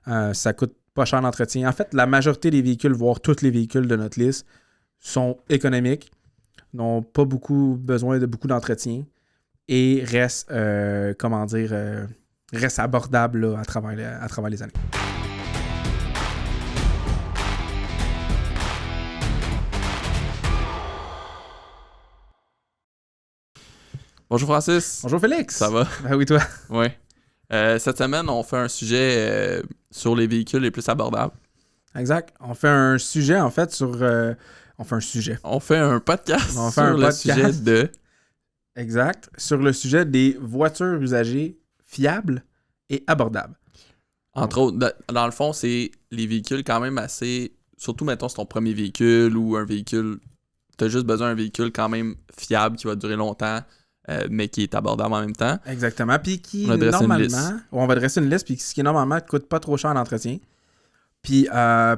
Ça coûte pas cher d'entretien. En fait, la majorité des véhicules, voire tous les véhicules de notre liste, sont économiques, n'ont pas besoin de beaucoup d'entretien et restent, restent abordables là, à travers les années. Bonjour Francis. Bonjour Félix. Ça va? Ben oui, toi. Oui. Cette semaine, on fait un sujet sur les véhicules les plus abordables. Exact. On fait un sujet, en fait, sur... On fait un podcast sur le sujet de... Exact. Sur le sujet des voitures usagées fiables et abordables. Entre autres, dans le fond, c'est les véhicules quand même assez... Surtout, mettons, c'est ton premier véhicule ou un véhicule... T'as juste besoin d'un véhicule quand même fiable qui va durer longtemps, mais qui est abordable en même temps. Exactement. Puis qui, normalement... On va dresser une liste, puis ce qui, normalement, ne coûte pas trop cher en entretien. Puis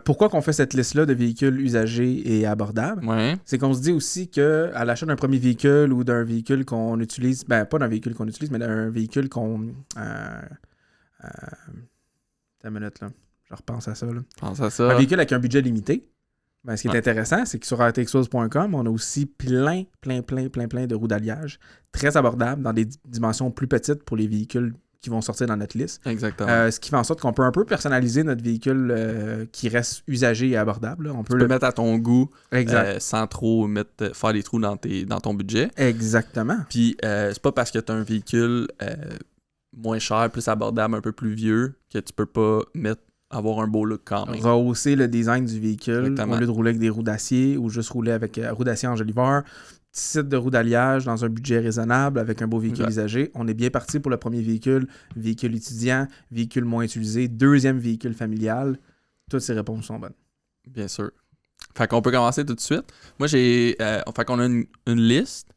pourquoi qu'on fait cette liste-là de véhicules usagés et abordables? Ouais. C'est qu'on se dit aussi qu'à l'achat d'un premier véhicule ou d'un véhicule qu'on utilise... Ben, pas d'un véhicule qu'on utilise, mais d'un véhicule qu'on... T'as une minute, là. Je repense à ça, là. Pense à ça. Un véhicule avec un budget limité. Ben, ce qui est intéressant, c'est que sur rtxos.com, on a aussi plein de roues d'alliage très abordables dans des dimensions plus petites pour les véhicules qui vont sortir dans notre liste. Exactement. Ce qui fait en sorte qu'on peut un peu personnaliser notre véhicule qui reste usagé et abordable. Là. Tu peux le mettre à ton goût sans trop faire des trous dans ton budget. Exactement. Puis c'est pas parce que tu as un véhicule moins cher, plus abordable, un peu plus vieux, que tu peux pas avoir un beau look quand même. Rehausser le design du véhicule. Exactement. Au lieu de rouler avec des roues d'acier ou juste rouler avec roues d'acier enjoliveur. Petit site de roues d'alliage dans un budget raisonnable avec un beau véhicule usagé. On est bien parti pour le premier véhicule étudiant, véhicule moins utilisé, deuxième véhicule familial. Toutes ces réponses sont bonnes. Bien sûr. Fait qu'on peut commencer tout de suite. Moi, fait qu'on a une liste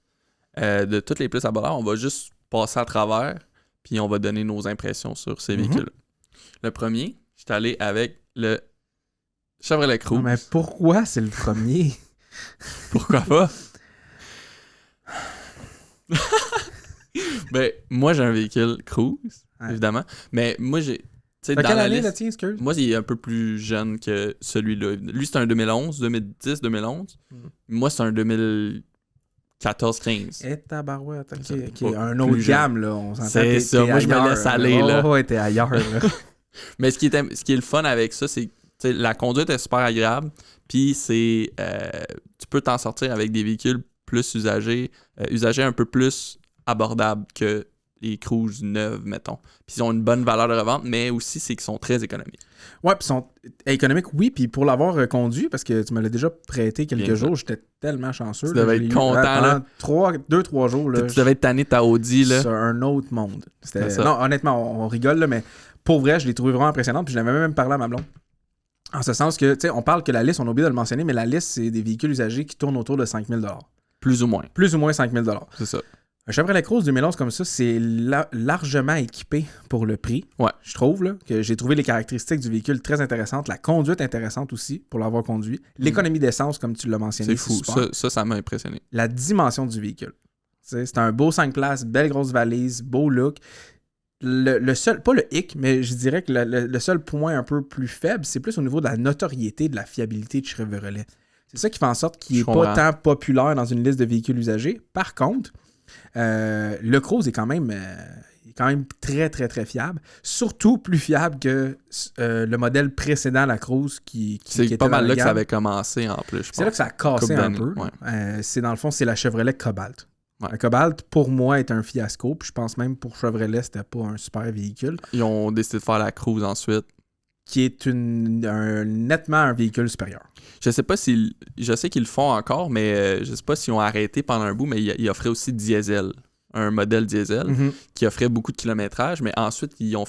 de toutes les plus abordables. On va juste passer à travers, puis on va donner nos impressions sur ces véhicules. Le premier, je suis allé avec le Chevrolet Cruze. Non, mais pourquoi c'est le premier? Pourquoi pas? Ben, moi, j'ai un véhicule Cruze, évidemment. Mais moi, j'ai... Dans quelle année, le tien, excuse? Moi, il est un peu plus jeune que celui-là. Lui, c'est un 2011, 2010, 2011. Moi, c'est un 2014-15. Et tabarouette, ok. Un autre gamme, là. On s'entend. C'est ça, moi, je me laisse aller, là. Oh, t'es ailleurs, là. Mais ce qui est le fun avec ça, c'est que la conduite est super agréable. Puis, tu peux t'en sortir avec des véhicules plus usagés un peu plus abordables que les Cruze neuves, mettons. Puis ils ont une bonne valeur de revente, mais aussi c'est qu'ils sont très économiques. Ouais, puis ils sont économiques, oui, puis pour l'avoir conduit, parce que tu me l'as déjà prêté quelques jours, j'étais tellement chanceux. Tu devais être content, là. 2-3 jours, là. Tu devais être tanné de ta Audi, là. C'est un autre monde. Non, honnêtement, on rigole, là, mais pour vrai, je l'ai trouvé vraiment impressionnante, puis je l'avais même parlé à ma blonde. En ce sens que, tu sais, on parle que la liste, on a oublié de le mentionner, mais la liste, c'est des véhicules usagés qui tournent autour de 5 000 $. Plus ou moins. Plus ou moins 5 000 $. C'est ça. Un Chevrolet Cruze 2011 comme ça, c'est largement équipé pour le prix. Ouais. Je trouve là, que j'ai trouvé les caractéristiques du véhicule très intéressantes, la conduite intéressante aussi pour l'avoir conduit, l'économie d'essence comme tu l'as mentionné. C'est fou, ça m'a impressionné. La dimension du véhicule. C'est un beau 5 places, belle grosse valise, beau look. Le seul, pas le hic, mais je dirais que le seul point un peu plus faible, c'est plus au niveau de la notoriété, de la fiabilité de Chevrolet. C'est ça qui fait en sorte qu'il n'est pas tant populaire dans une liste de véhicules usagés. Par contre, le Cruze est quand même très, très, très fiable. Surtout plus fiable que le modèle précédent, la Cruze, qui était pas mal là que ça gamme. avait commencé en plus, je pense. C'est là que ça a cassé un peu. Ouais. C'est dans le fond, c'est la Chevrolet Cobalt. Ouais. Le Cobalt, pour moi, est un fiasco. Puis je pense même pour Chevrolet, c'était pas un super véhicule. Ils ont décidé de faire la Cruze ensuite. Qui est nettement un véhicule supérieur. Je sais qu'ils le font encore, mais je sais pas s'ils ont arrêté pendant un bout, mais ils offraient aussi diesel, un modèle diesel qui offrait beaucoup de kilométrage, mais ensuite ils ont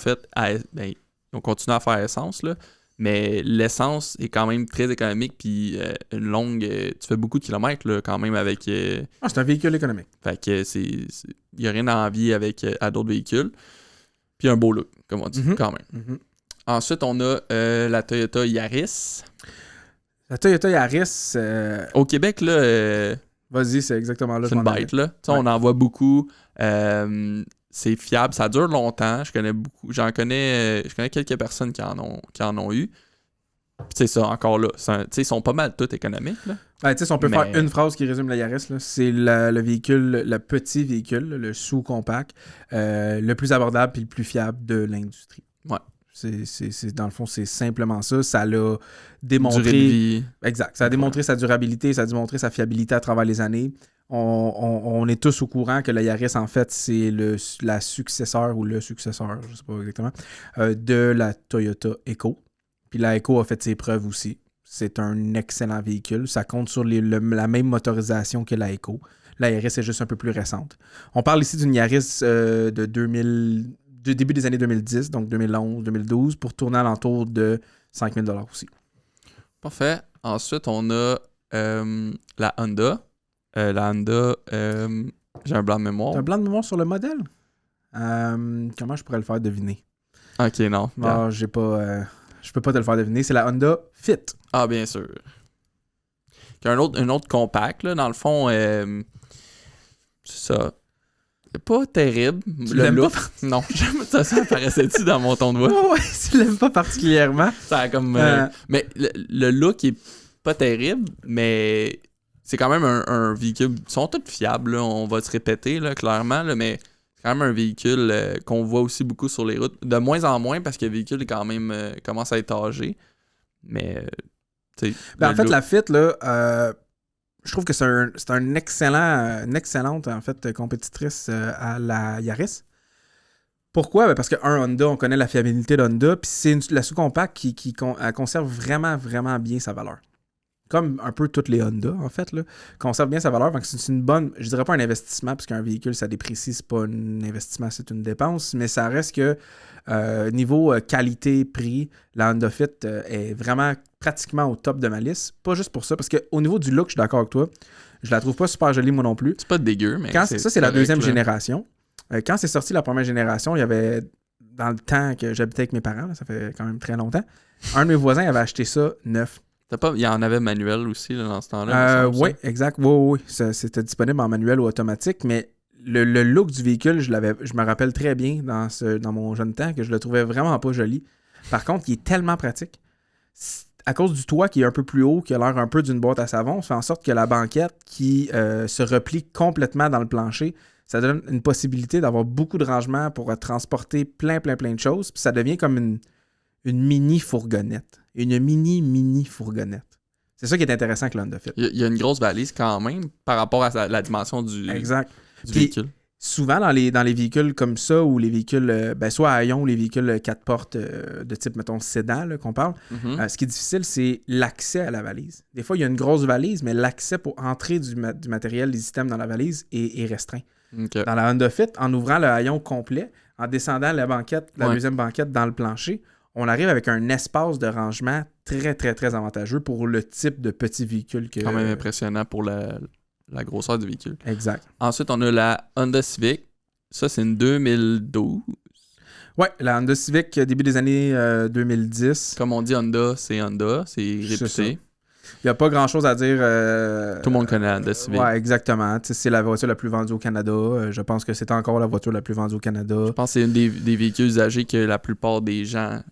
continué à faire essence, là, mais l'essence est quand même très économique, puis une longue, tu fais beaucoup de kilomètres là, quand même avec... c'est un véhicule économique. Fait que il n'y a rien à envier à d'autres véhicules, puis un beau look, comme on dit, quand même. Ensuite, on a la Toyota Yaris. La Toyota Yaris... Au Québec, là... Vas-y, c'est exactement là. C'est une bête, là. On en voit beaucoup. c'est fiable, ça dure longtemps. Je connais quelques personnes qui en ont eu. Puis c'est ça, encore là. Ils sont pas mal tous économiques, là. Ouais, si on peut faire une phrase qui résume la Yaris, là, c'est le véhicule, le petit véhicule, le sous-compact, le plus abordable et le plus fiable de l'industrie. Ouais. Dans le fond, c'est simplement ça. Ça l'a démontré. Durée de vie. Exact. Ça a démontré sa durabilité, ça a démontré sa fiabilité à travers les années. On est tous au courant que la Yaris, en fait, c'est la successeur ou le successeur, je sais pas exactement, de la Toyota Echo. Puis la Echo a fait ses preuves aussi. C'est un excellent véhicule. Ça compte sur la même motorisation que la Echo. La Yaris est juste un peu plus récente. On parle ici d'une Yaris de début des années 2010, donc 2011, 2012, pour tourner à l'entour de 5 000 $ aussi. Parfait. Ensuite, on a la Honda. La Honda, j'ai un blanc de mémoire. T'as un blanc de mémoire sur le modèle? Comment je pourrais le faire deviner? Ok, non. Non, je peux pas te le faire deviner. C'est la Honda Fit. Ah, bien sûr. Il y a un autre compact, là. Dans le fond, c'est ça. C'est pas terrible. Tu l'aimes look. pas? Non, ça apparaissait-tu dans mon ton de voix? Oh, ouais, tu l'aimes pas particulièrement. Ça a comme... mais le look est pas terrible, mais c'est quand même un véhicule... Ils sont tous fiables, là, on va se répéter, là, clairement, là, mais c'est quand même un véhicule qu'on voit aussi beaucoup sur les routes. De moins en moins, parce que le véhicule est quand même commence à être âgé. Mais, tu sais... En fait, la Fit, là... je trouve que c'est une excellente en fait, compétitrice à la Yaris. Pourquoi? Parce que Honda, on connaît la fiabilité d'Honda, puis c'est la sous-compact qui conserve vraiment, vraiment bien sa valeur. Comme un peu toutes les Honda, en fait, là, conserve bien sa valeur. Donc c'est une bonne, je dirais pas un investissement, parce qu'un véhicule, ça déprécie, c'est pas un investissement, c'est une dépense, mais ça reste que niveau qualité-prix, la Honda Fit est vraiment pratiquement au top de ma liste. Pas juste pour ça, parce qu'au niveau du look, je suis d'accord avec toi. Je la trouve pas super jolie, moi non plus. C'est pas dégueu, mais ça, c'est la deuxième génération. Quand c'est sorti la première génération, il y avait, dans le temps que j'habitais avec mes parents, là, ça fait quand même très longtemps, un de mes voisins avait acheté ça neuf. Il y en avait manuel aussi là, dans ce temps-là. Oui, exact. Oui. C'était disponible en manuel ou automatique, mais le look du véhicule, je me rappelle très bien dans mon jeune temps que je le trouvais vraiment pas joli. Par contre, il est tellement pratique. À cause du toit qui est un peu plus haut, qui a l'air un peu d'une boîte à savon, ça fait en sorte que la banquette qui se replie complètement dans le plancher, ça donne une possibilité d'avoir beaucoup de rangements pour transporter plein de choses. Puis ça devient comme une mini-fourgonnette. Une mini-fourgonnette. C'est ça qui est intéressant avec l'Honda Fit. Il y a une grosse valise quand même par rapport à la dimension du véhicule. Souvent, dans les véhicules comme ça, ou les véhicules, soit à haillons ou les véhicules 4 portes de type, mettons, sédan, là, qu'on parle, ce qui est difficile, c'est l'accès à la valise. Des fois, il y a une grosse valise, mais l'accès pour entrer du matériel, des items dans la valise est restreint. Okay. Dans la Honda Fit, en ouvrant le haillon complet, en descendant la deuxième banquette dans le plancher, on arrive avec un espace de rangement très, très, très avantageux pour le type de petit véhicule que... Quand même impressionnant pour la grosseur du véhicule. Exact. Ensuite, on a la Honda Civic. Ça, c'est une 2012. Ouais, la Honda Civic, début des années 2010. Comme on dit Honda, c'est réputé. Il n'y a pas grand-chose à dire. Tout le monde connaît la Honda Civic. Ouais, exactement. C'est la voiture la plus vendue au Canada. Je pense que c'est encore la voiture la plus vendue au Canada. Je pense que c'est une des véhicules usagés que la plupart des gens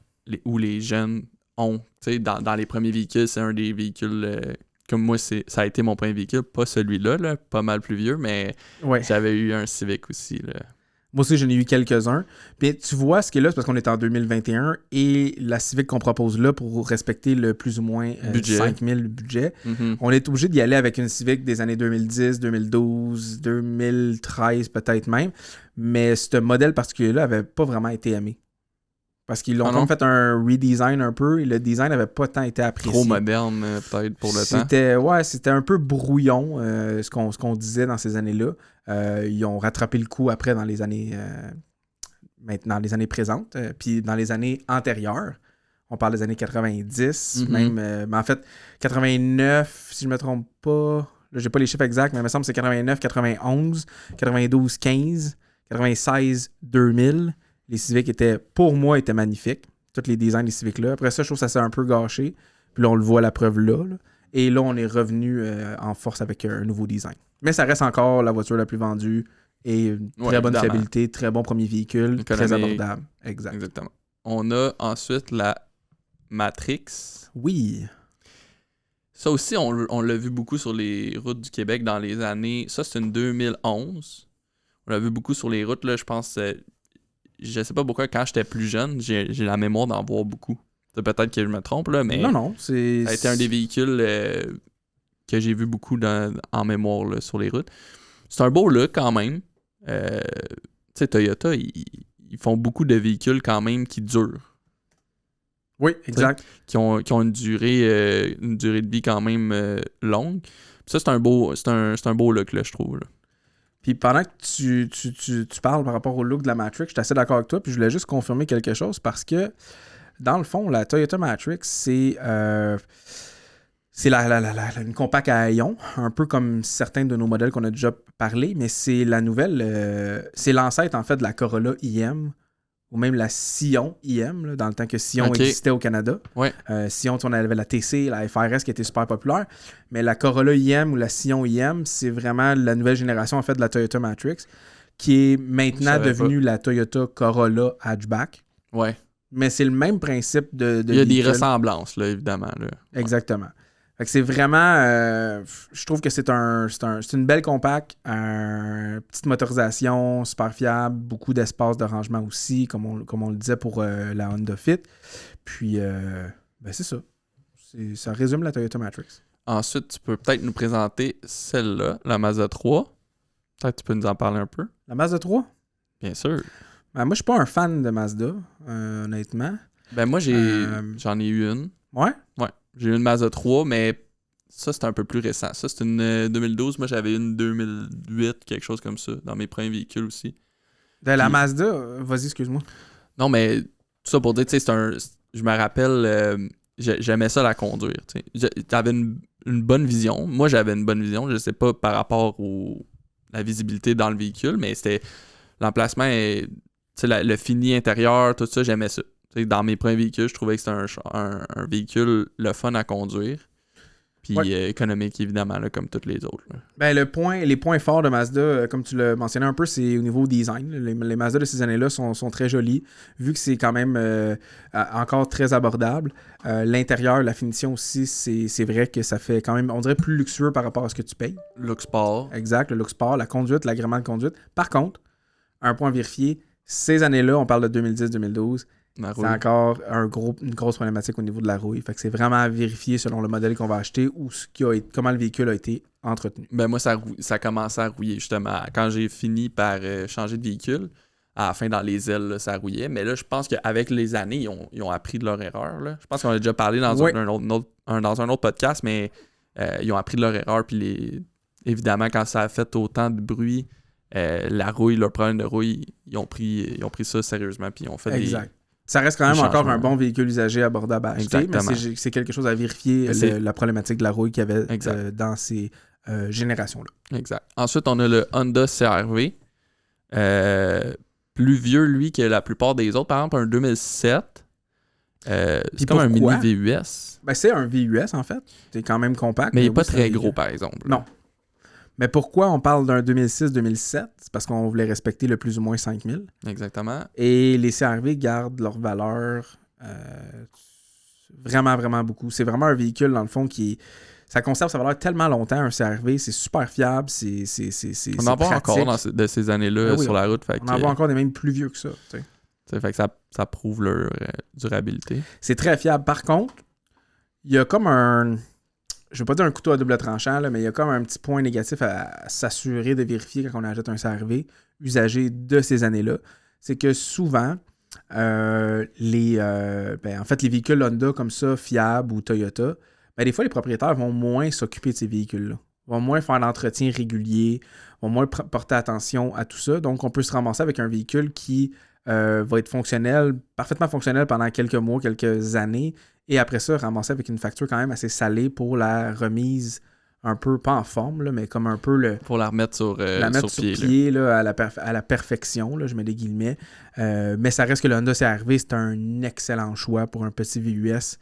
ou les jeunes ont. Dans les premiers véhicules, c'est un des véhicules... comme moi, ça a été mon premier véhicule. Pas celui-là, là, pas mal plus vieux, mais j'avais eu un Civic aussi. Là. Moi aussi, j'en ai eu quelques-uns. Puis tu vois, ce qui est là, c'est parce qu'on est en 2021 et la Civic qu'on propose là, pour respecter le plus ou moins 5 000 budget, on est obligé d'y aller avec une Civic des années 2010, 2012, 2013 peut-être même. Mais ce modèle particulier-là n'avait pas vraiment été aimé. Parce qu'ils l'ont fait un redesign un peu et le design n'avait pas tant été apprécié. Trop moderne, peut-être, pour le temps. C'était un peu brouillon, ce qu'on disait dans ces années-là. Ils ont rattrapé le coup après dans les années maintenant, les années présentes. Puis dans les années antérieures, on parle des années 90, même. Mais en fait, 89, si je ne me trompe pas, là, j'ai pas les chiffres exacts, mais il me semble que c'est 89, 91, 92, 15, 96, 2000. Les Civics pour moi, étaient magnifiques. Tous les designs des Civics-là. Après ça, je trouve que ça s'est un peu gâché. Puis là, on le voit, la preuve là. Et là, on est revenu en force avec un nouveau design. Mais ça reste encore la voiture la plus vendue et une très bonne fiabilité, très bon premier véhicule, très abordable. Exactement. On a ensuite la Matrix. Oui. Ça aussi, on l'a vu beaucoup sur les routes du Québec dans les années... Ça, c'est une 2011. On l'a vu beaucoup sur les routes, là, je pense... je sais pas pourquoi, quand j'étais plus jeune, j'ai la mémoire d'en voir beaucoup. C'est peut-être que je me trompe, là, mais... Non, c'est... Ça a été un des véhicules que j'ai vu beaucoup en mémoire là, sur les routes. C'est un beau look, quand même. Tu sais, Toyota, ils font beaucoup de véhicules, quand même, qui durent. Oui, exact. Qui ont une durée de vie quand même longue. Puis ça, c'est un beau look, là, je trouve. Là. Puis pendant que tu parles par rapport au look de la Matrix, je suis assez d'accord avec toi, puis je voulais juste confirmer quelque chose parce que, dans le fond, la Toyota Matrix, c'est une compact à haillons, un peu comme certains de nos modèles qu'on a déjà parlé, mais c'est la nouvelle, c'est l'ancêtre en fait de la Corolla IM, ou même la Scion IM, là, dans le temps que Scion existait au Canada. Ouais. Scion, on avait la TC, la FRS qui était super populaire. Mais la Corolla IM ou la Scion IM, c'est vraiment la nouvelle génération en fait de la Toyota Matrix, qui est maintenant devenue la Toyota Corolla Hatchback. Ouais. Mais c'est le même principe de Il y a véhicule. des ressemblances, là, évidemment. Là. Exactement. Fait que c'est vraiment... je trouve que c'est une belle compact, petite motorisation, super fiable, beaucoup d'espace de rangement aussi, comme on le disait pour la Honda Fit. Puis, c'est ça. Ça résume la Toyota Matrix. Ensuite, tu peux peut-être nous présenter celle-là, la Mazda 3. Peut-être que tu peux nous en parler un peu. La Mazda 3? Bien sûr. Ben, moi, je suis pas un fan de Mazda, honnêtement. Ben moi, j'en ai eu une. Ouais? Ouais. J'ai eu une Mazda 3, mais ça, c'est un peu plus récent. Ça, c'est une 2012. Moi, j'avais une 2008, quelque chose comme ça, dans mes premiers véhicules aussi. La Mazda, vas-y, excuse-moi. Non, mais tout ça pour dire, tu sais, je me rappelle, j'aimais ça la conduire. T'avais une bonne vision. Moi, j'avais une bonne vision. Je sais pas par rapport la visibilité dans le véhicule, mais c'était l'emplacement, le fini intérieur, tout ça, j'aimais ça. Dans mes premiers véhicules, je trouvais que c'était un véhicule le fun à conduire. Puis économique, évidemment, là, comme toutes les autres. Là. Ben, les points forts de Mazda, comme tu l'as mentionné un peu, c'est au niveau design. Les Mazda de ces années-là sont très jolis, vu que c'est quand même encore très abordable. L'intérieur, la finition aussi, c'est vrai que ça fait quand même, on dirait, plus luxueux par rapport à ce que tu payes. Look sport. Exact, le look sport, la conduite, l'agrément de conduite. Par contre, un point vérifié, ces années-là, on parle de 2010-2012, c'est encore une grosse problématique au niveau de la rouille. Fait que c'est vraiment à vérifier selon le modèle qu'on va acheter ou comment le véhicule a été entretenu. Ben moi, ça commençait à rouiller justement. Quand j'ai fini par changer de véhicule, à la fin dans les ailes, là, ça rouillait. Mais là, je pense qu'avec les années, ils ont appris de leur erreur. Là. Je pense qu'on a déjà parlé dans un autre podcast, mais ils ont appris de leur erreur. Puis évidemment, quand ça a fait autant de bruit, la rouille, leur problème de rouille, ils ont pris ça sérieusement. Puis ils ont fait exact. Ça reste quand même encore un bon véhicule usagé abordable à acheter, mais c'est quelque chose à vérifier, la problématique de la rouille qu'il y avait dans ces générations-là. Exact. Ensuite, on a le Honda CR-V. Plus vieux, lui, que la plupart des autres. Par exemple, un 2007. C'est comme un mini VUS. Ben, c'est un VUS, en fait. C'est quand même compact. Mais il n'est pas très gros, par exemple. Non. Mais pourquoi on parle d'un 2006-2007? C'est parce qu'on voulait respecter le plus ou moins 5000. Exactement. Et les CR-V gardent leur valeur vraiment, vraiment beaucoup. C'est vraiment un véhicule, dans le fond, ça conserve sa valeur tellement longtemps, un CR-V. C'est super fiable. On en voit encore de ces années-là sur la route. On en voit encore des même plus vieux que ça. Fait que ça prouve leur durabilité. C'est très fiable. Par contre, il y a comme je ne veux pas dire un couteau à double tranchant, là, mais il y a comme un petit point négatif à s'assurer de vérifier quand on achète un CR-V usagé de ces années-là. C'est que souvent, en fait, les véhicules Honda comme ça, fiables ou Toyota, des fois, les propriétaires vont moins s'occuper de ces véhicules-là. Vont moins faire l'entretien régulier, vont moins porter attention à tout ça. Donc, on peut se ramasser avec un véhicule qui va être parfaitement fonctionnel pendant quelques mois, quelques années, et après ça, ramasser avec une facture quand même assez salée pour la remise un peu, pas en forme, là, mais comme un peu pour la remettre sur pied là, à la perfection, là, je mets des guillemets. Mais ça reste que le Honda CR-V, c'est un excellent choix pour un petit VUS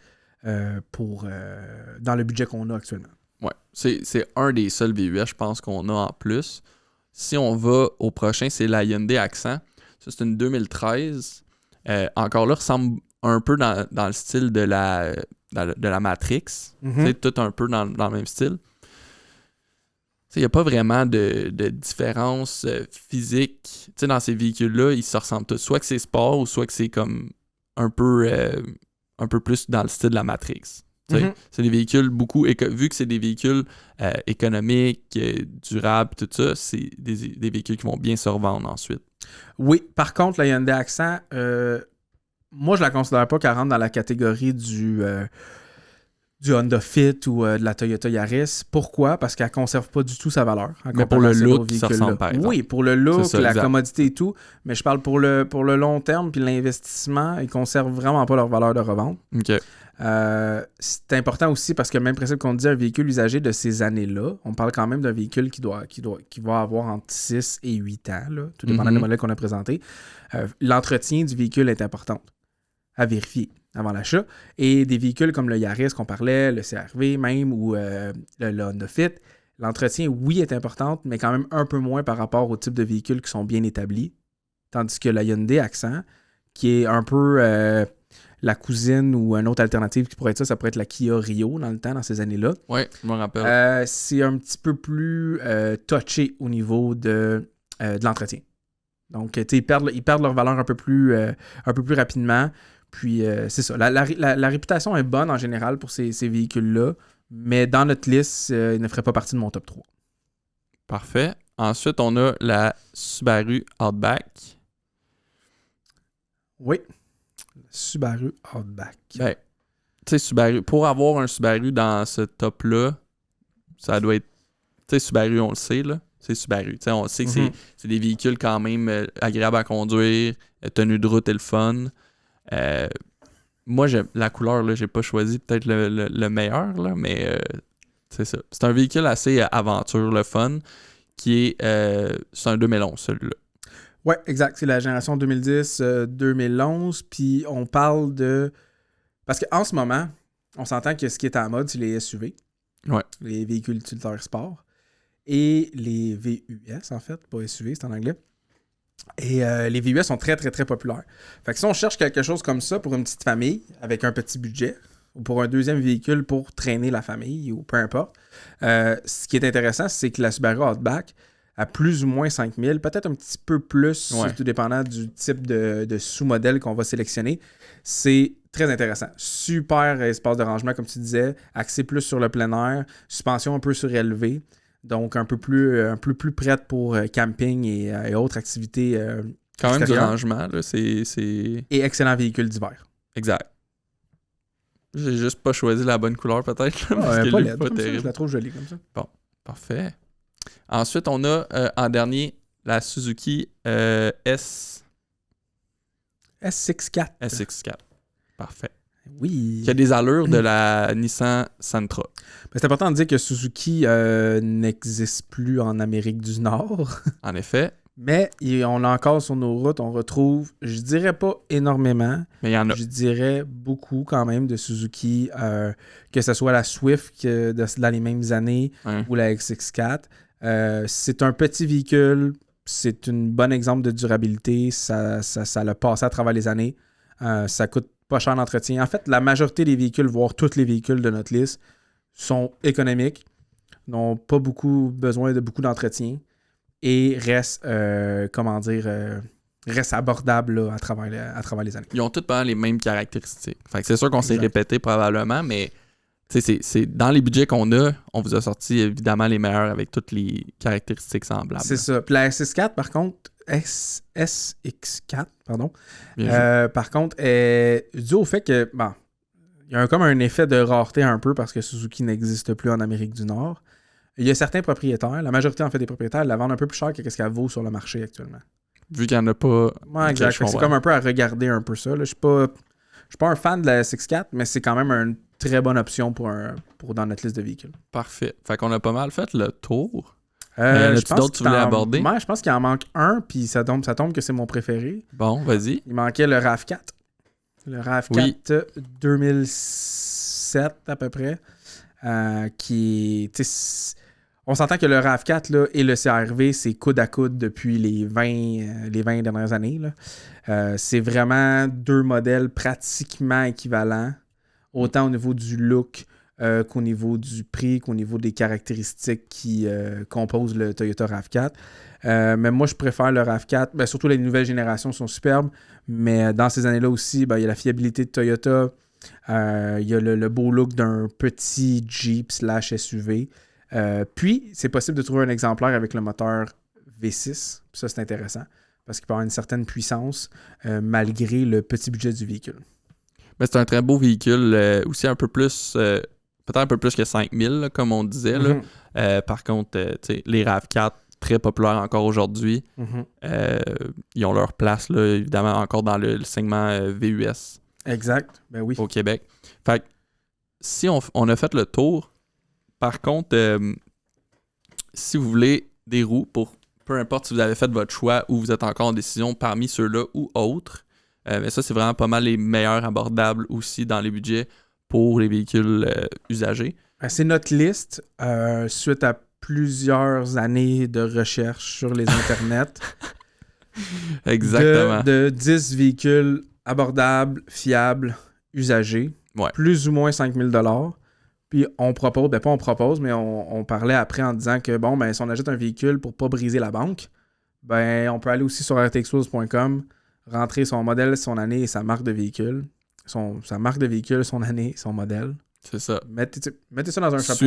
dans le budget qu'on a actuellement. Ouais, c'est un des seuls VUS, je pense, qu'on a en plus. Si on va au prochain, c'est la Hyundai Accent. Ça, c'est une 2013. Encore là, ressemble un peu dans le style de la Matrix. Tout un peu dans le même style. Il n'y a pas vraiment de différence physique. Dans ces véhicules-là, ils se ressemblent tous. Soit que c'est sport ou soit que c'est comme un peu plus dans le style de la Matrix. C'est des véhicules vu que c'est des véhicules économiques, durables, tout ça, c'est des véhicules qui vont bien se revendre ensuite. Oui, par contre, la Hyundai Accent, moi, je la considère pas qu'elle rentre dans la catégorie du Honda Fit ou de la Toyota Yaris. Pourquoi? Parce qu'elle ne conserve pas du tout sa valeur. Mais pour le look, ça ressemble par exemple. Oui, pour le look, ça, la exact. commodité et tout. Mais je parle pour le long terme puis l'investissement, ils ne conservent vraiment pas leur valeur de revente. OK. C'est important aussi parce que le même principe qu'on dit, un véhicule usagé de ces années-là, on parle quand même d'un véhicule qui va avoir entre 6 et 8 ans, là, tout dépendant des modèles qu'on a présentés. L'entretien du véhicule est important à vérifier avant l'achat. Et des véhicules comme le Yaris qu'on parlait, le CR-V même, ou le Honda Fit, l'entretien, oui, est important, mais quand même un peu moins par rapport au type de véhicules qui sont bien établis. Tandis que la Hyundai Accent, qui est un peu la cousine ou une autre alternative qui pourrait être ça pourrait être la Kia Rio dans ces années-là. Oui, je me rappelle. C'est un petit peu plus touché au niveau de l'entretien. Donc, ils perdent leur valeur un peu plus rapidement. Puis, c'est ça. La réputation est bonne en général pour ces véhicules-là, mais dans notre liste, ils ne feraient pas partie de mon top 3. Parfait. Ensuite, on a la Subaru Outback. Oui. Subaru Outback. Ben, tu sais, Subaru, pour avoir un Subaru dans ce top-là, ça doit être... Tu sais, Subaru, on le sait, là. C'est Subaru. T'sais, on sait que c'est des véhicules quand même agréables à conduire, tenue de route et le fun. Moi, la couleur, là, j'ai pas choisi peut-être le meilleur, là, mais c'est ça. C'est un véhicule assez aventure, le fun, qui est... c'est un 2011, celui-là. Oui, exact. C'est la génération 2010-2011. Puis on parle de... Parce qu'en ce moment, on s'entend que ce qui est à la mode, c'est les SUV. Ouais. Les véhicules utilitaires sport. Et les VUS, en fait. Pas SUV, c'est en anglais. Et les VUS sont très, très, très populaires. Fait que si on cherche quelque chose comme ça pour une petite famille, avec un petit budget, ou pour un deuxième véhicule pour traîner la famille, ou peu importe, ce qui est intéressant, c'est que la Subaru Outback, à plus ou moins 5000, peut-être un petit peu plus, tout dépendant du type de sous-modèle qu'on va sélectionner. C'est très intéressant. Super espace de rangement, comme tu disais, axé plus sur le plein air, suspension un peu surélevée, donc un peu plus prête pour camping et autres activités quand même extérieures. du rangement, là, c'est... Et excellent véhicule d'hiver. Exact. J'ai juste pas choisi la bonne couleur, peut-être, là, parce pas qu'elle laide, est pas comme ça, terrible. je la trouve jolie comme ça. Bon, parfait. Ensuite, on a en dernier la Suzuki SX4. SX4. Parfait. Oui. Qui a des allures de la Nissan Sentra. Mais c'est important de dire que Suzuki n'existe plus en Amérique du Nord. En effet. Mais on a encore sur nos routes, on retrouve, je dirais pas énormément, mais il y en a. Je dirais beaucoup quand même de Suzuki, que ce soit la Swift dans les mêmes années ou la SX4. C'est un petit véhicule, c'est un bon exemple de durabilité, ça l'a passé à travers les années, ça coûte pas cher d'entretien. En fait, la majorité des véhicules, voire tous les véhicules de notre liste, sont économiques, n'ont pas besoin de beaucoup d'entretien et restent, restent abordables là, à travers les années. Ils ont tous les mêmes caractéristiques. Fait que c'est sûr qu'on s'est répété probablement, mais c'est dans les budgets qu'on a, on vous a sorti évidemment les meilleurs avec toutes les caractéristiques semblables. C'est ça. Puis la SX4, par contre, SX4, pardon. Par contre, dû au fait que, bon, il y a comme un effet de rareté un peu parce que Suzuki n'existe plus en Amérique du Nord. Il y a certains propriétaires, la majorité en fait des propriétaires, la vendent un peu plus cher que ce qu'elle vaut sur le marché actuellement. Vu qu'il n'y en a pas. Ouais, exact. C'est comme un peu à regarder un peu ça. Je ne suis pas un fan de la SX4, mais c'est quand même une très bonne option pour dans notre liste de véhicules. Parfait. Fait qu'on a pas mal fait le tour. Je pense d'autres que tu voulais aborder? Ouais, je pense qu'il en manque un, puis ça tombe que c'est mon préféré. Bon, vas-y. Il manquait le RAV4. Le RAV4 2007 à peu près. Qui est On s'entend que le RAV4 là, et le CR-V, c'est coude à coude depuis les 20 dernières années. Là. C'est vraiment deux modèles pratiquement équivalents, autant au niveau du look qu'au niveau du prix, qu'au niveau des caractéristiques qui composent le Toyota RAV4. Mais moi, je préfère le RAV4. Ben, surtout les nouvelles générations sont superbes, mais dans ces années-là aussi, il y a la fiabilité de Toyota, il y a le beau look d'un petit Jeep / SUV. Puis, c'est possible de trouver un exemplaire avec le moteur V6. Ça, c'est intéressant parce qu'il peut avoir une certaine puissance malgré le petit budget du véhicule. Mais c'est un très beau véhicule, aussi un peu plus, peut-être un peu plus que 5000, là, comme on disait. Là. Par contre, les RAV4, très populaires encore aujourd'hui, ils ont leur place, là, évidemment, encore dans le segment VUS. Exact, ben oui. Au Québec. Fait que si on a fait le tour, par contre, si vous voulez des roues, pour peu importe si vous avez fait votre choix ou vous êtes encore en décision parmi ceux-là ou autres, mais ça, c'est vraiment pas mal les meilleurs abordables aussi dans les budgets pour les véhicules usagés. C'est notre liste suite à plusieurs années de recherche sur les internets. Exactement. De 10 véhicules abordables, fiables, usagés. Ouais. Plus ou moins 5000 $. Puis on propose, pas on propose, mais on parlait après en disant que bon, ben si on achète un véhicule pour pas briser la banque, ben on peut aller aussi sur rtxwheels.com, rentrer son modèle, son année et sa marque de véhicule. Sa marque de véhicule, son année, son modèle. C'est ça. Mettez ça dans un chapeau.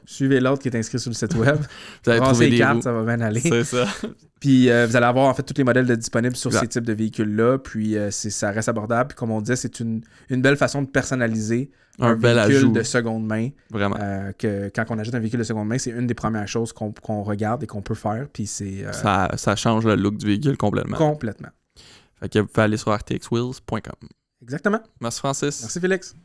Suivez l'ordre qui est inscrit sur le site web. Vous allez trouver des cartes, roues. ça va bien aller. C'est ça. Puis vous allez avoir en fait tous les modèles disponibles sur ces types de véhicules-là. Puis ça reste abordable. Puis comme on disait, c'est une belle façon de personnaliser un bel véhicule ajout. de seconde main. Vraiment. Que quand on achète un véhicule de seconde main, c'est une des premières choses qu'on regarde et qu'on peut faire. Puis c'est ça change le look du véhicule complètement. Complètement. Fait que vous pouvez aller sur rtxwheels.com. Exactement. Merci Francis. Merci Félix.